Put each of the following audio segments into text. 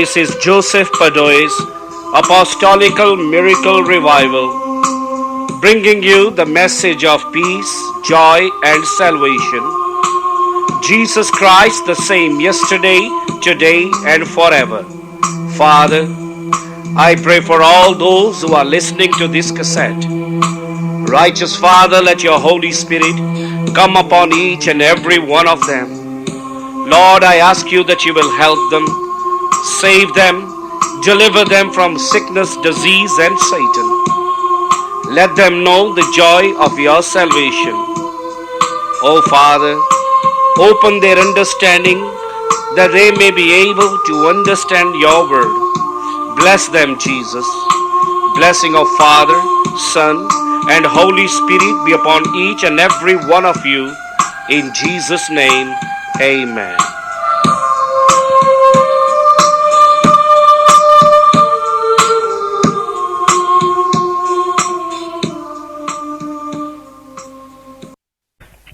This is Joseph Padoe's Apostolical Miracle Revival, bringing you the message of peace, joy, and salvation. Jesus Christ the same yesterday, today, and forever. Father, I pray for all those who are listening to this cassette. Righteous Father, let your Holy Spirit come upon each and every one of them. Lord, I ask you that you will help them, save them, deliver them from sickness, disease, and Satan. Let them know the joy of your salvation. Oh Father, open their understanding that they may be able to understand your word. Bless them, Jesus. Blessing of Father, Son, and Holy Spirit be upon each and every one of you. In Jesus' name, amen.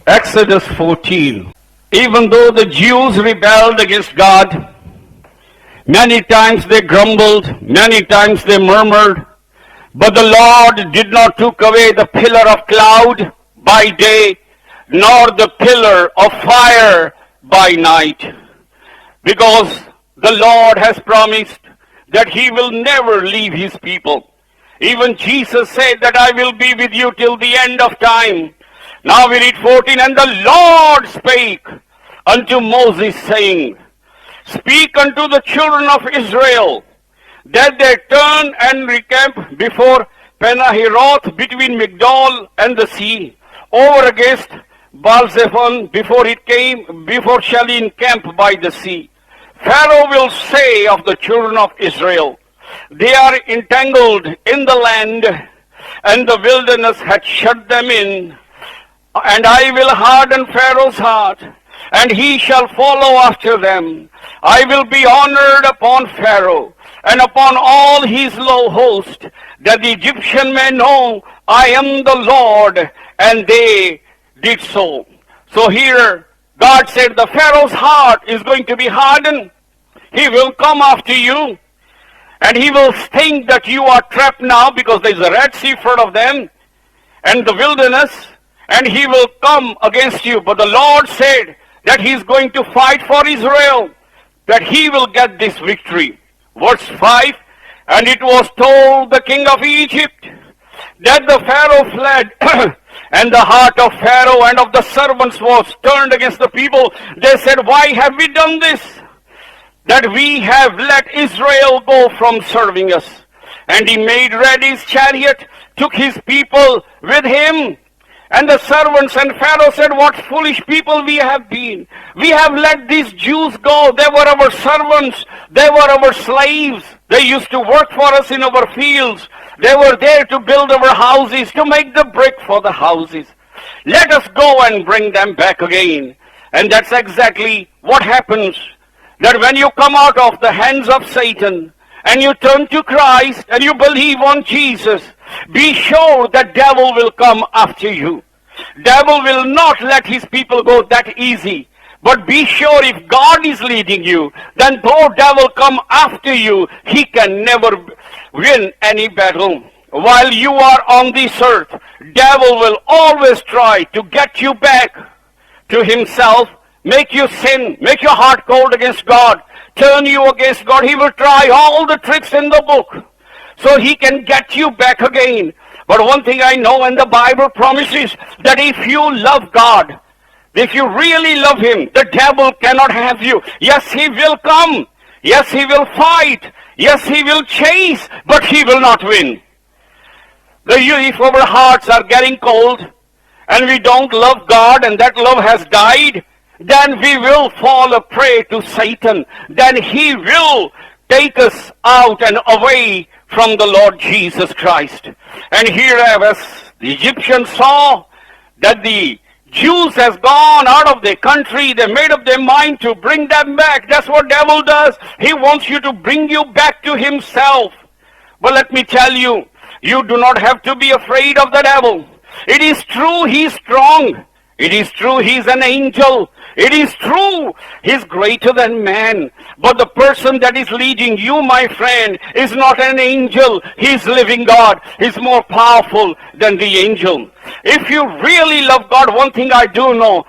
Exodus 14. Even though the Jews rebelled against God, many times they grumbled, many times they murmured, but the Lord did not take away the pillar of cloud by day, nor the pillar of fire by night, because the Lord has promised that he will never leave his people. Even Jesus said that I will be with you till the end of time. Now we read 14, and the Lord spake unto Moses, saying, Speak unto the children of Israel, that they turn and recamp before Penahiroth between Migdol and the sea, over against Baal-zephon before shall encamp by the sea. Pharaoh will say of the children of Israel, They are entangled in the land, and the wilderness hath shut them in. And I will harden Pharaoh's heart, and he shall follow after them. I will be honored upon Pharaoh, and upon all his low host, that the Egyptian may know I am the Lord. And they did so. So here, God said the Pharaoh's heart is going to be hardened. He will come after you, and he will think that you are trapped now because there is a Red Sea in front of them, and the wilderness, and he will come against you. But the Lord said that he is going to fight for Israel, that he will get this victory. Verse 5, And it was told the king of Egypt that the Pharaoh fled, and the heart of Pharaoh and of the servants was turned against the people. They said, Why have we done this, that we have let Israel go from serving us? And he made ready his chariot, took his people with him. And the servants and Pharaoh said, What foolish people we have been. We have let these Jews go. They were our servants. They were our slaves. They used to work for us in our fields. They were there to build our houses, to make the brick for the houses. Let us go and bring them back again. And that's exactly what happens. That when you come out of the hands of Satan, and you turn to Christ, and you believe on Jesus, be sure the devil will come after you. Devil will not let his people go that easy. But be sure if God is leading you, then though devil come after you, he can never win any battle. While you are on this earth, devil will always try to get you back to himself, make you sin, make your heart cold against God, turn you against God. He will try all the tricks in the book so he can get you back again. But one thing I know, and the Bible promises, that if you love God, if you really love him, the devil cannot have you. Yes, he will come. Yes, he will fight. Yes, he will chase, but he will not win. If our hearts are getting cold, and we don't love God, and that love has died, then we will fall a prey to Satan. Then he will take us out and away from the Lord Jesus Christ. And here, as the Egyptians saw that the Jews has gone out of their country, they made up their mind to bring them back. That's what devil does. He wants you to bring you back to himself. But let me tell you, you do not have to be afraid of the devil. It is true, he is strong. It is true he is an angel. It is true he is greater than man. But the person that is leading you, my friend, is not an angel. He is living God. He is more powerful than the angel. If you really love God, one thing I do know,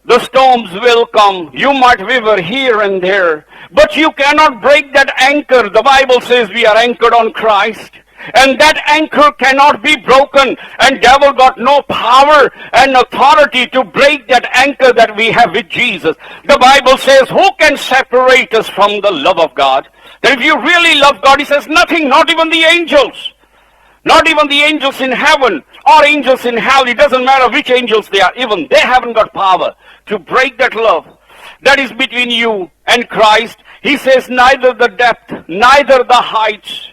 the storms will come. You might waver here and there, but you cannot break that anchor. The Bible says we are anchored on Christ. And that anchor cannot be broken, and devil got no power and authority to break that anchor that we have with Jesus. The Bible says, who can separate us from the love of God? That if you really love God, he says, nothing, not even the angels. Not even the angels in heaven or angels in hell. It doesn't matter which angels they are. Even they haven't got power to break that love that is between you and Christ. He says, neither the depth, neither the heights,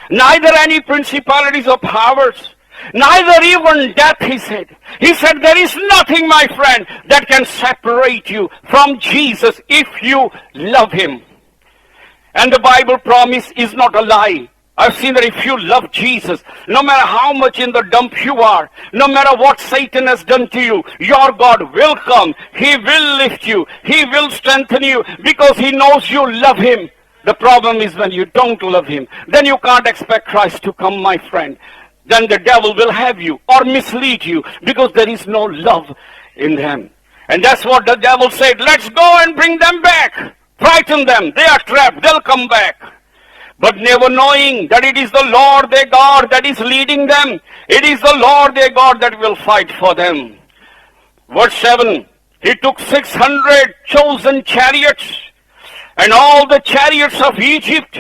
neither any principalities or powers, neither even death, he said. He said, there is nothing, my friend, that can separate you from Jesus if you love him. And the Bible promise is not a lie. I've seen that if you love Jesus, no matter how much in the dump you are, no matter what Satan has done to you, your God will come. He will lift you. He will strengthen you because he knows you love him. The problem is when you don't love him, then you can't expect Christ to come, my friend. Then the devil will have you or mislead you because there is no love in them. And that's what the devil said. Let's go and bring them back. Frighten them. They are trapped. They'll come back. But never knowing that it is the Lord their God that is leading them. It is the Lord their God that will fight for them. Verse 7, he took 600 chosen chariots and all the chariots of Egypt,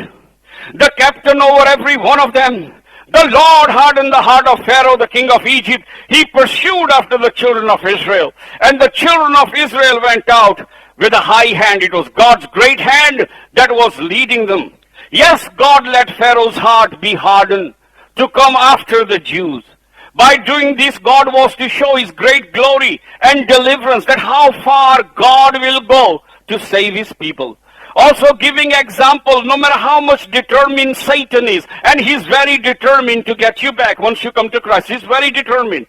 the captain over every one of them. The Lord hardened the heart of Pharaoh, the king of Egypt. He pursued after the children of Israel. And the children of Israel went out with a high hand. It was God's great hand that was leading them. Yes, God let Pharaoh's heart be hardened to come after the Jews. By doing this, God was to show his great glory and deliverance, that how far God will go to save his people. Also giving example, no matter how much determined Satan is, and he's very determined to get you back once you come to Christ. He's very determined.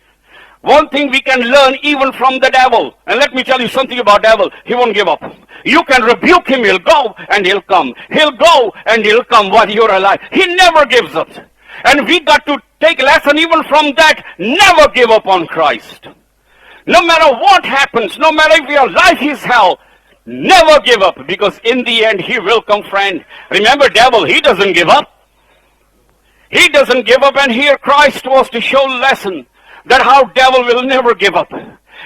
One thing we can learn even from the devil, and let me tell you something about devil, he won't give up. You can rebuke him, he'll go and he'll come. He'll go and he'll come while you're alive. He never gives up. And we got to take a lesson even from that. Never give up on Christ. No matter what happens, no matter if your life is hell, never give up, because in the end he will come, friend. Remember, devil, he doesn't give up. He doesn't give up, and here Christ was to show lesson that how devil will never give up.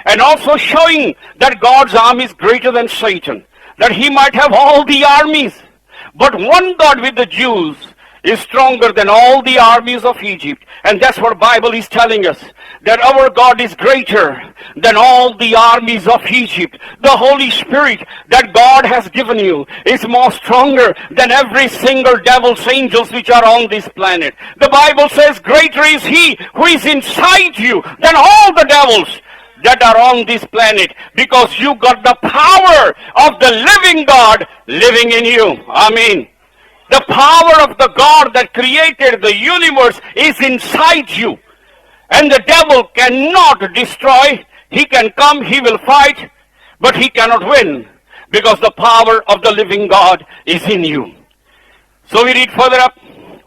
And also showing that God's army is greater than Satan. That he might have all the armies, but one God with the Jews is stronger than all the armies of Egypt. And that's what Bible is telling us, that our God is greater than all the armies of Egypt. The Holy Spirit that God has given you is more stronger than every single devil's angels which are on this planet. The Bible says greater is he who is inside you than all the devils that are on this planet, because you got the power of the living God living in you. Amen. The power of the God that created the universe is inside you. And the devil cannot destroy. He can come, he will fight, but he cannot win, because the power of the living God is in you. So we read further up,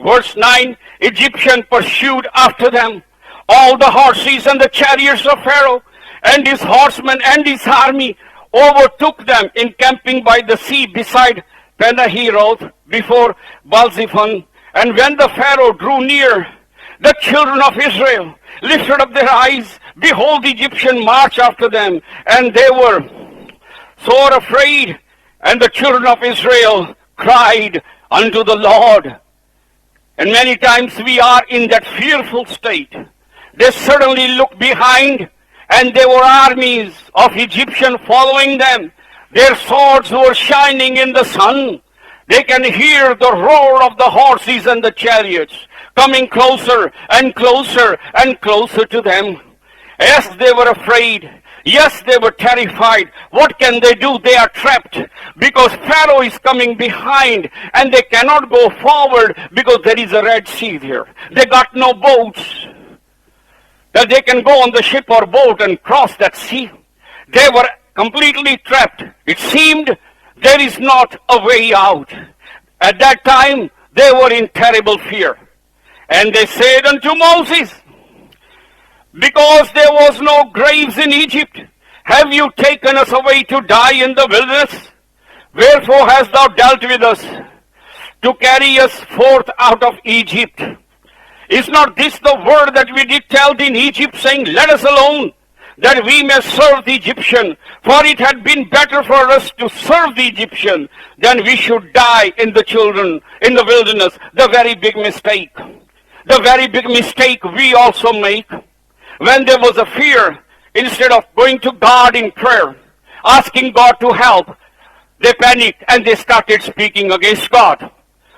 verse 9, Egyptian pursued after them all the horses and the chariots of Pharaoh, and his horsemen and his army overtook them encamping by the sea beside Penahiroth before Baal-zephon. And when the Pharaoh drew near, the children of Israel lifted up their eyes. Behold, the Egyptian marched after them, and they were sore afraid. And the children of Israel cried unto the Lord. And many times we are in that fearful state. They suddenly looked behind, and there were armies of Egyptians following them. Their swords were shining in the sun. They can hear the roar of the horses and the chariots coming closer and closer and closer to them. Yes, they were afraid. Yes, they were terrified. What can they do? They are trapped because Pharaoh is coming behind, and they cannot go forward because there is a Red Sea there. They got no boats that they can go on the ship or boat and cross that sea. They were completely trapped. It seemed there is not a way out. At that time, they were in terrible fear. And they said unto Moses, because there was no graves in Egypt, have you taken us away to die in the wilderness? Wherefore hast thou dealt with us to carry us forth out of Egypt? Is not this the word that we did tell thee in Egypt, saying, let us alone, that we may serve the Egyptian? For it had been better for us to serve the Egyptian than we should die in the wilderness. The very big mistake. The very big mistake we also make. When there was a fear, instead of going to God in prayer, asking God to help, they panicked and they started speaking against God.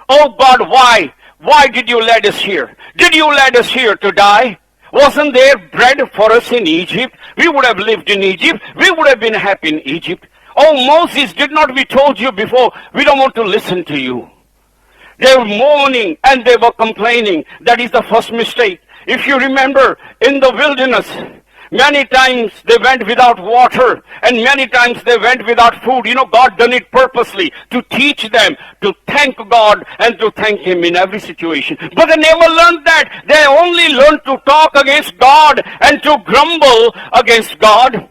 Oh God, why? Why did you let us here? Did you let us here to die? Wasn't there bread for us in Egypt? We would have lived in Egypt. We would have been happy in Egypt. Oh Moses, did not we told you before, we don't want to listen to you. They were mourning and they were complaining. That is the first mistake. If you remember, in the wilderness, many times they went without water and many times they went without food. You know, God done it purposely to teach them to thank God and to thank Him in every situation. But they never learned that. They only learned to talk against God and to grumble against God.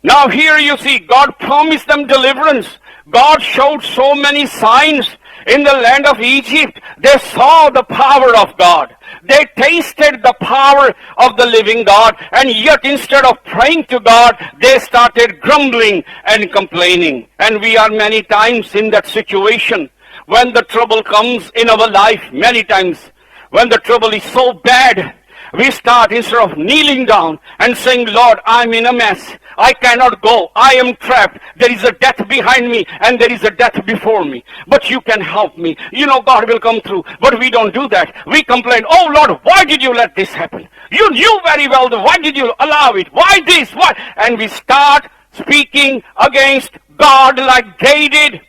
Now here you see, God promised them deliverance. God showed so many signs in the land of Egypt. They saw the power of God. They tasted the power of the living God, and yet instead of praying to God, they started grumbling and complaining. And we are many times in that situation. When the trouble comes in our life, many times, when the trouble is so bad, we start, instead of kneeling down and saying, Lord, I'm in a mess. I cannot go. I am trapped. There is a death behind me and there is a death before me. But you can help me. You know God will come through. But we don't do that. We complain, oh Lord, why did you let this happen? You knew very well why did you allow it? Why this? Why? And we start speaking against God like they did.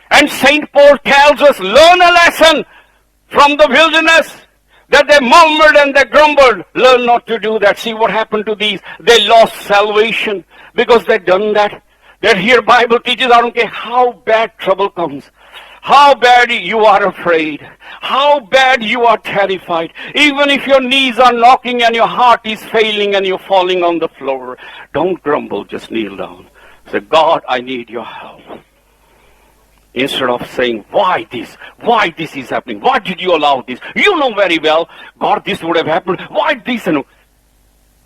And St. Paul tells us, learn a lesson from the wilderness. That they murmured and they grumbled. Learn not to do that. See what happened to these. They lost salvation because they done that. That here Bible teaches, I don't care how bad trouble comes, how bad you are afraid, how bad you are terrified, even if your knees are knocking and your heart is failing and you're falling on the floor, don't grumble, just kneel down. Say, God, I need your help. Instead of saying, why this? Why this is happening? Why did you allow this? You know very well, God, this would have happened. Why this? And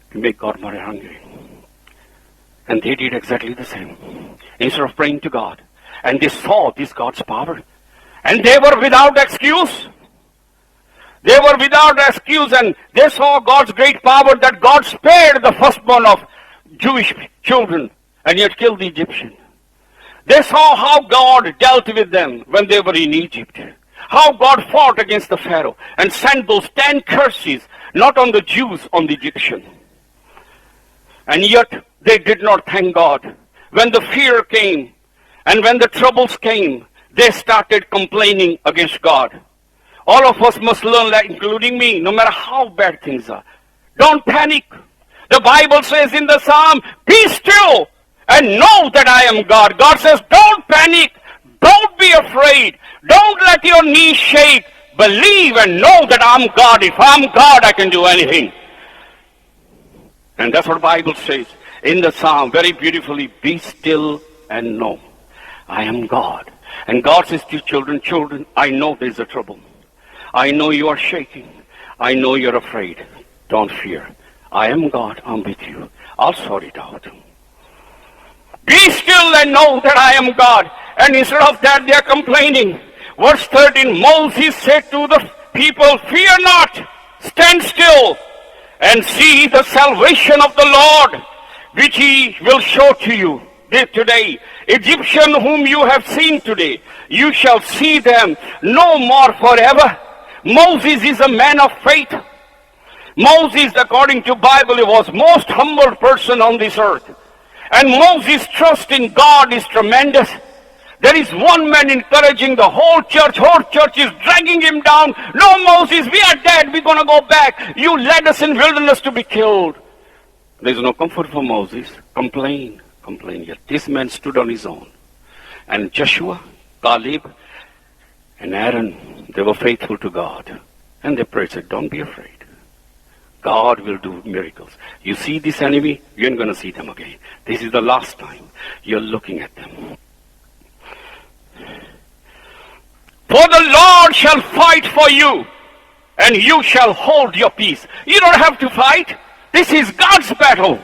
to make God more angry. And they did exactly the same. Instead of praying to God. And they saw this God's power. And they were without excuse. They were without excuse, and they saw God's great power, that God spared the firstborn of Jewish children and yet killed the Egyptian. They saw how God dealt with them when they were in Egypt. How God fought against the Pharaoh and sent those 10 curses, not on the Jews, on the Egyptian. And yet they did not thank God. When the fear came and when the troubles came, they started complaining against God. All of us must learn that, including me, no matter how bad things are. Don't panic. The Bible says in the Psalm, be still and know that I am God. God says, don't panic. Don't be afraid. Don't let your knees shake. Believe and know that I'm God. If I'm God, I can do anything. And that's what the Bible says in the Psalm very beautifully. Be still and know I am God. And God says to children, I know there's a trouble. I know you are shaking. I know you're afraid. Don't fear. I am God. I'm with you. I'll sort it out. Be still and know that I am God. And instead of that, they are complaining. Verse 13, Moses said to the people, fear not, stand still, and see the salvation of the Lord, which He will show to you today. Egyptian whom you have seen today, you shall see them no more forever. Moses is a man of faith. Moses, according to Bible, was most humble person on this earth. And Moses' trust in God is tremendous. There is one man encouraging the whole church. Whole church is dragging him down. No, Moses, we are dead. We're going to go back. You led us in wilderness to be killed. There is no comfort for Moses. Complain. Yet this man stood on his own. And Joshua, Caleb, and Aaron, they were faithful to God. And they prayed, said, don't be afraid. God will do miracles. You see this enemy, you ain't going to see them again. This is the last time you're looking at them. For the Lord shall fight for you, and you shall hold your peace. You don't have to fight. This is God's battle.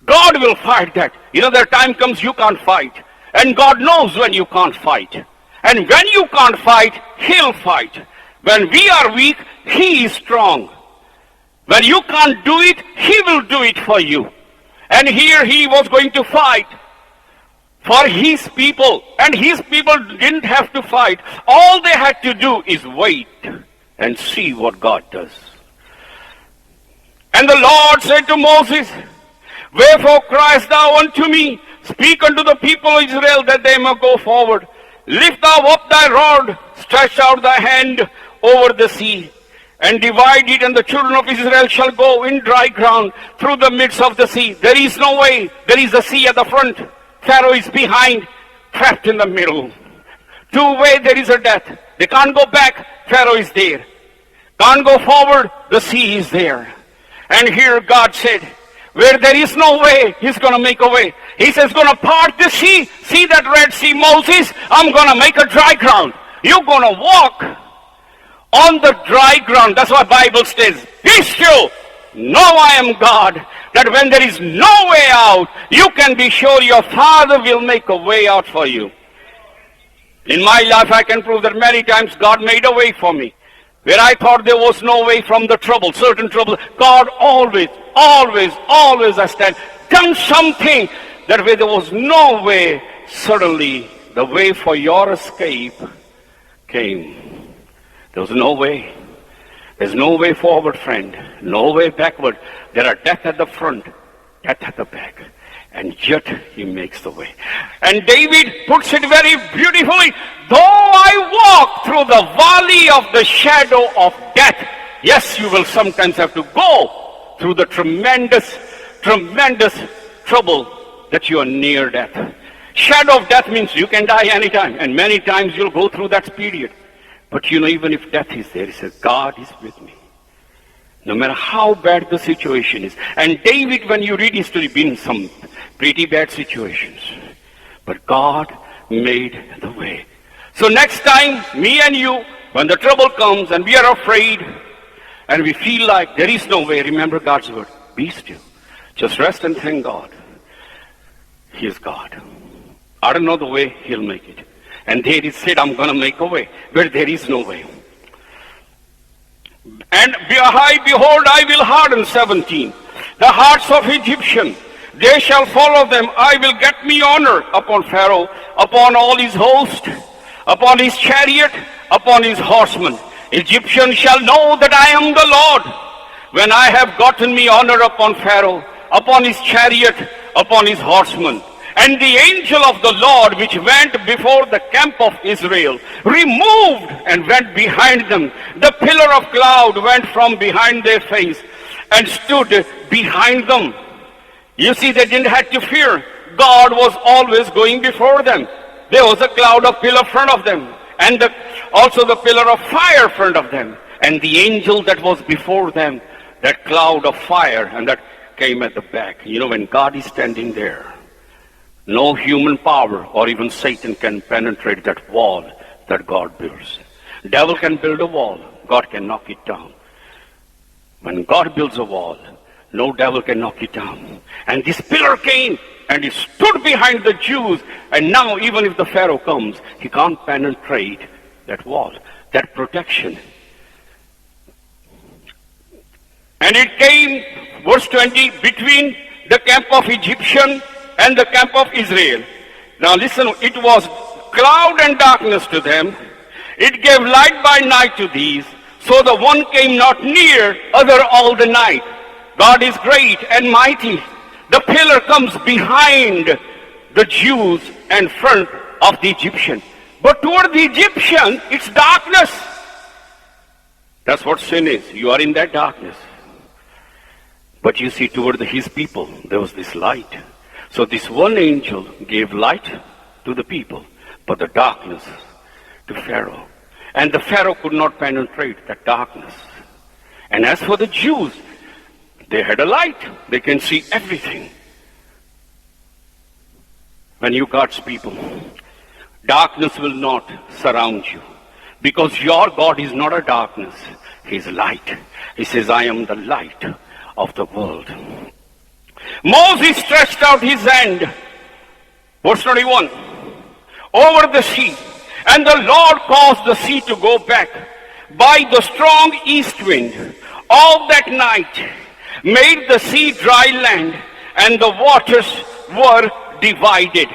God will fight that. There time comes you can't fight. And God knows when you can't fight. And when you can't fight, He'll fight. When we are weak, He is strong. When you can't do it, He will do it for you. And here He was going to fight for His people. And His people didn't have to fight. All they had to do is wait and see what God does. And the Lord said to Moses, wherefore criest thou unto me? Speak unto the people of Israel that they may go forward. Lift thou up thy rod, stretch out thy hand over the sea, and divide it, and the children of Israel shall go in dry ground through the midst of the sea. There is no way. There is the sea at the front. Pharaoh is behind, trapped in the middle. Two way, there is a death. They can't go back. Pharaoh is there. Can't go forward. The sea is there. And here God said, where there is no way, He's going to make a way. He says, going to part the sea. See that Red Sea, Moses? I'm going to make a dry ground. You're going to walk on the dry ground. That's what Bible says. Be still. Know I am God. That when there is no way out, you can be sure your Father will make a way out for you. In my life, I can prove that many times God made a way for me. Where I thought there was no way from the trouble, certain trouble, God always has done something that where there was no way, suddenly the way for your escape came. There was no way. There's no way forward, friend. No way backward. There are death at the front, death at the back. And yet He makes the way. And David puts it very beautifully. Though I walk through the valley of the shadow of death. Yes, you will sometimes have to go through the tremendous trouble that you are near death. Shadow of death means you can die anytime. And many times you'll go through that period. But even if death is there, He says, God is with me. No matter how bad the situation is. And David, when you read his story, been in some pretty bad situations. But God made the way. So next time, me and you, when the trouble comes and we are afraid and we feel like there is no way, remember God's word. Be still. Just rest and thank God. He is God. I don't know the way, He'll make it. And there He said, I'm going to make a way where there is no way. And behold, I will harden 17 the hearts of Egyptians. They shall follow them. I will get me honor upon Pharaoh, upon all his host, upon his chariot, upon his horsemen. Egyptians shall know that I am the Lord, when I have gotten me honor upon Pharaoh, upon his chariot, upon his horsemen. And the angel of the Lord, which went before the camp of Israel, removed and went behind them. The pillar of cloud went from behind their face and stood behind them. You see, they didn't have to fear. God was always going before them. There was a cloud of pillar in front of them, and also the pillar of fire in front of them. And the angel that was before them, that cloud of fire, and that came at the back. When God is standing there, no human power or even Satan can penetrate that wall that God builds. Devil can build a wall. God can knock it down. When God builds a wall, no devil can knock it down. And this pillar came and it stood behind the Jews. And now even if the Pharaoh comes, he can't penetrate that wall, that protection. And it came, verse 20, between the camp of Egyptian and the camp of Israel. Now listen, it was cloud and darkness to them. It gave light by night to these. So the one came not near, other all the night. God is great and mighty. The pillar comes behind the Jews and front of the Egyptian. But toward the Egyptian, it's darkness. That's what sin is. You are in that darkness. But you see, toward his people, there was this light. So this one angel gave light to the people, but the darkness to Pharaoh. And the Pharaoh could not penetrate that darkness. And as for the Jews, they had a light. They can see everything. When you God's people, darkness will not surround you. Because your God is not a darkness. He is light. He says, I am the light of the world. Moses stretched out his hand, verse 21, over the sea, and the Lord caused the sea to go back by the strong east wind. All that night made the sea dry land, and the waters were divided.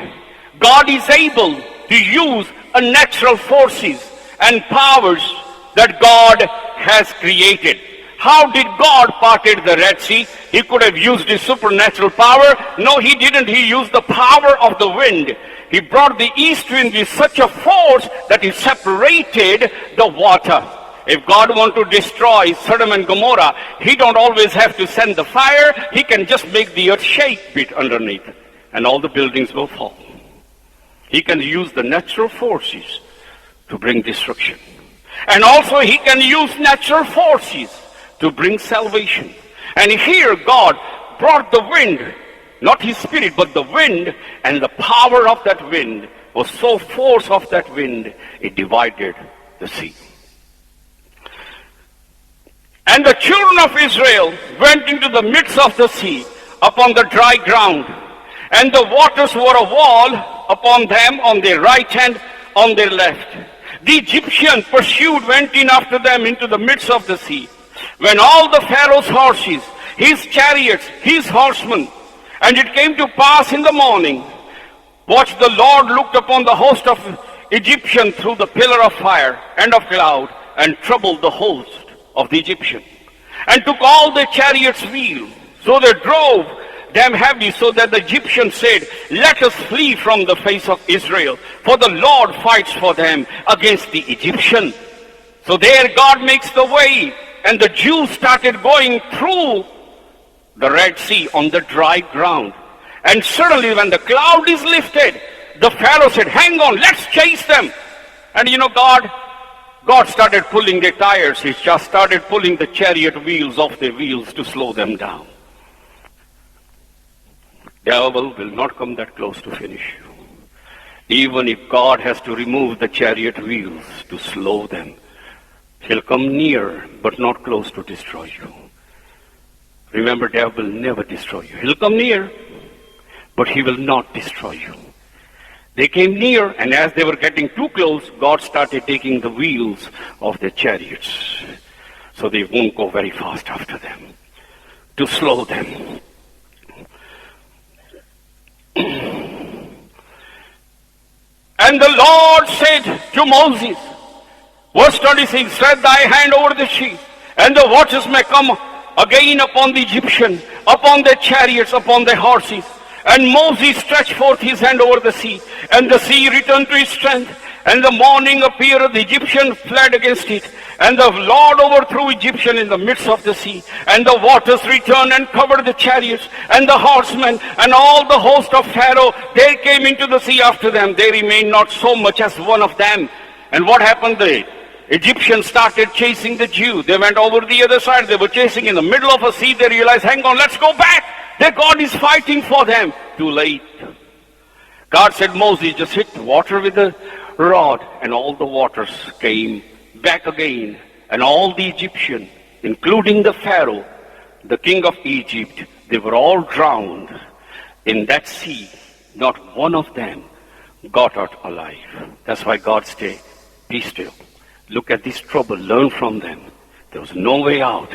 God is able to use natural forces and powers that God has created. How did God parted the Red Sea? He could have used his supernatural power. No, he didn't. He used the power of the wind. He brought the east wind with such a force that it separated the water. If God wants to destroy Sodom and Gomorrah, he don't always have to send the fire. He can just make the earth shake bit underneath, and all the buildings will fall. He can use the natural forces to bring destruction. And also he can use natural forces to bring salvation. And here God brought the wind, not his spirit, but the wind, and the power of that wind was so force of that wind, it divided the sea. And the children of Israel went into the midst of the sea upon the dry ground, and the waters were a wall upon them on their right hand, on their left. The Egyptian pursued, went in after them into the midst of the sea. When all the Pharaoh's horses, his chariots, his horsemen, and it came to pass in the morning, watch, the Lord looked upon the host of Egyptian through the pillar of fire and of cloud, and troubled the host of the Egyptian, and took all the chariots' wheel. So they drove them heavy, so that the Egyptians said, let us flee from the face of Israel, for the Lord fights for them against the Egyptian. So there God makes the way, and the Jews started going through the Red Sea on the dry ground. And suddenly when the cloud is lifted, the Pharaoh said, hang on, let's chase them. And you know, God started pulling their tires. He just started pulling the chariot wheels off their wheels to slow them down. Devil will not come that close to finish you. Even if God has to remove the chariot wheels to slow them, he'll come near, but not close to destroy you. Remember, devil will never destroy you. He'll come near, but he will not destroy you. They came near, and as they were getting too close, God started taking the wheels of their chariots, so they won't go very fast after them, to slow them. And the Lord said to Moses, verse 26, spread thy hand over the sea, and the waters may come again upon the Egyptian, upon their chariots, upon their horses. And Moses stretched forth his hand over the sea, and the sea returned to its strength. And the morning appeared, the Egyptian fled against it, and the Lord overthrew Egyptian in the midst of the sea. And the waters returned and covered the chariots and the horsemen and all the host of Pharaoh. They came into the sea after them. They remained not so much as one of them. And what happened? The Egyptians started chasing the Jew. They went over the other side. They were chasing in the middle of a sea. They realized, hang on, let's go back. Their God is fighting for them. Too late. God said, Moses, just hit the water with the rod, and all the waters came back again. And all the Egyptians, including the Pharaoh, the king of Egypt, they were all drowned in that sea. Not one of them got out alive. That's why God said, be still. Look at this trouble. Learn from them. There was no way out.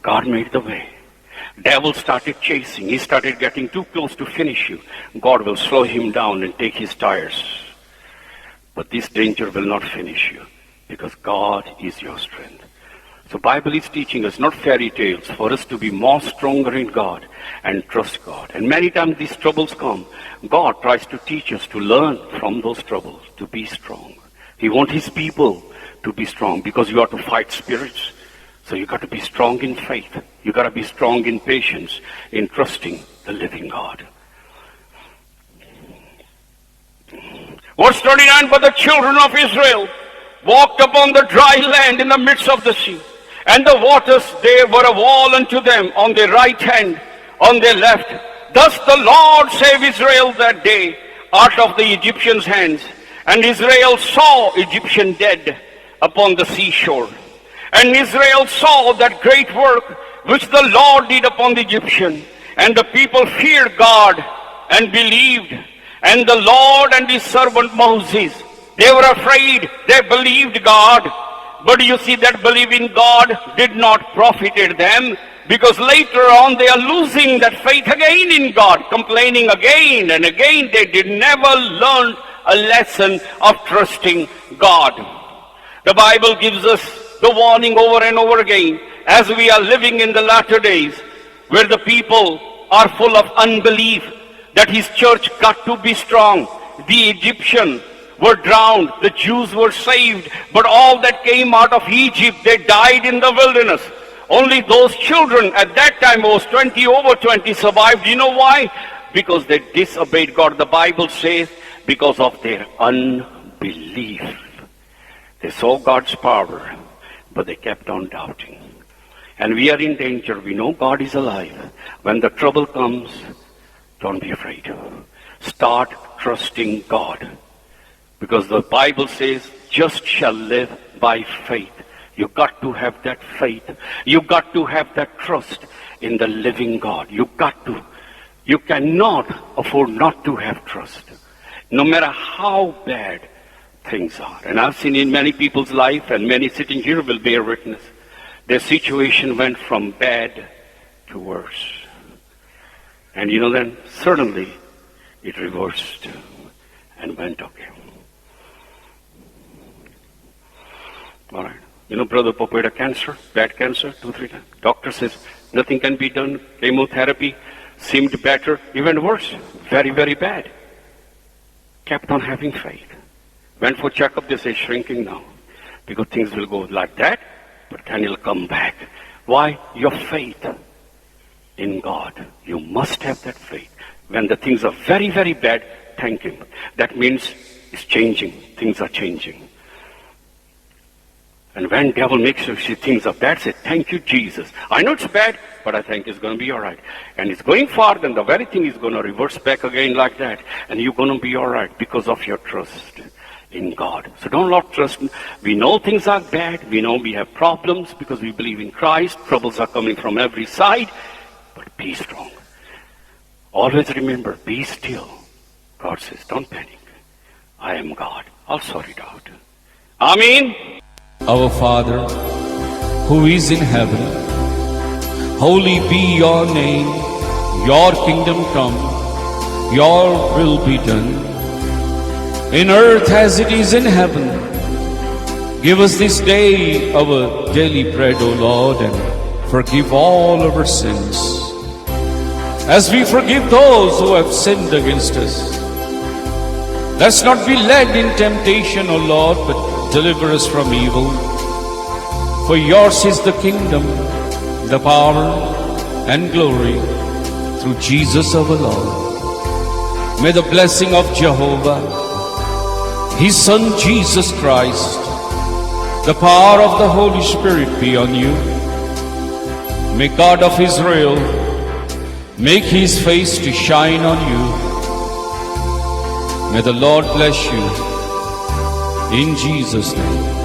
God made the way. Devil started chasing. He started getting too close to finish you. God will slow him down and take his tires. But this danger will not finish you, because God is your strength. So Bible is teaching us not fairy tales, for us to be more stronger in God and trust God. And many times these troubles come. God tries to teach us to learn from those troubles, to be strong. He wants his people to be strong, because you have to fight spirits. So you got to be strong in faith. You got to be strong in patience, in trusting the living God. Verse 29, but the children of Israel walked upon the dry land in the midst of the sea, and the waters there were a wall unto them on their right hand, on their left. Thus the Lord saved Israel that day out of the Egyptians' hands. And Israel saw Egyptian dead upon the seashore. And Israel saw that great work which the Lord did upon the Egyptian. And the people feared God and believed. And the Lord and his servant Moses, they were afraid, they believed God. But you see that believing God did not profit them, because later on they are losing that faith again in God, complaining again and again. They did never learn a lesson of trusting God. The Bible gives us the warning over and over again, as we are living in the latter days, where the people are full of unbelief, that his church got to be strong. The Egyptians were drowned, the Jews were saved, but all that came out of Egypt, they died in the wilderness. Only those children at that time, was 20, over 20, survived. You know why? Because they disobeyed God. The Bible says, because of their unbelief. They saw God's power, but they kept on doubting. And we are in danger. We know God is alive. When the trouble comes, don't be afraid. Start trusting God. Because the Bible says, just shall live by faith. You got to have that faith. You got to have that trust in the living God. You cannot afford not to have trust, no matter how bad things are. And I've seen in many people's life, and many sitting here will bear witness, their situation went from bad to worse. And then suddenly it reversed and went okay. All right. Brother Pope had a cancer, bad cancer, 2-3 times. Doctor says nothing can be done. Chemotherapy seemed better, even worse, very, very bad. Kept on having faith. Went for checkup, they say shrinking now. Because things will go like that, but then it'll come back. Why? Your faith in God. You must have that faith. When the things are very, very bad, thank Him. That means it's changing. Things are changing. And when devil makes you see things are bad, say, thank you, Jesus. I know it's bad, but I think it's going to be all right. And it's going far, then the very thing is going to reverse back again like that. And you're going to be all right because of your trust in God. So don't lose trust. We know things are bad. We know we have problems because we believe in Christ. Troubles are coming from every side. But be strong. Always remember, be still. God says, don't panic. I am God. I'll sort it out. Amen. Our Father, who is in heaven, holy be your name. Your kingdom come, your will be done, in earth as it is in heaven. Give us this day our daily bread, O Lord, and forgive all our sins, as we forgive those who have sinned against us. Let's not be led in temptation, O Lord, but deliver us from evil. For yours is the kingdom, the power, and glory, through Jesus our Lord. May the blessing of Jehovah, His Son Jesus Christ, the power of the Holy Spirit be on you. May God of Israel make His face to shine on you. May the Lord bless you. In Jesus' name.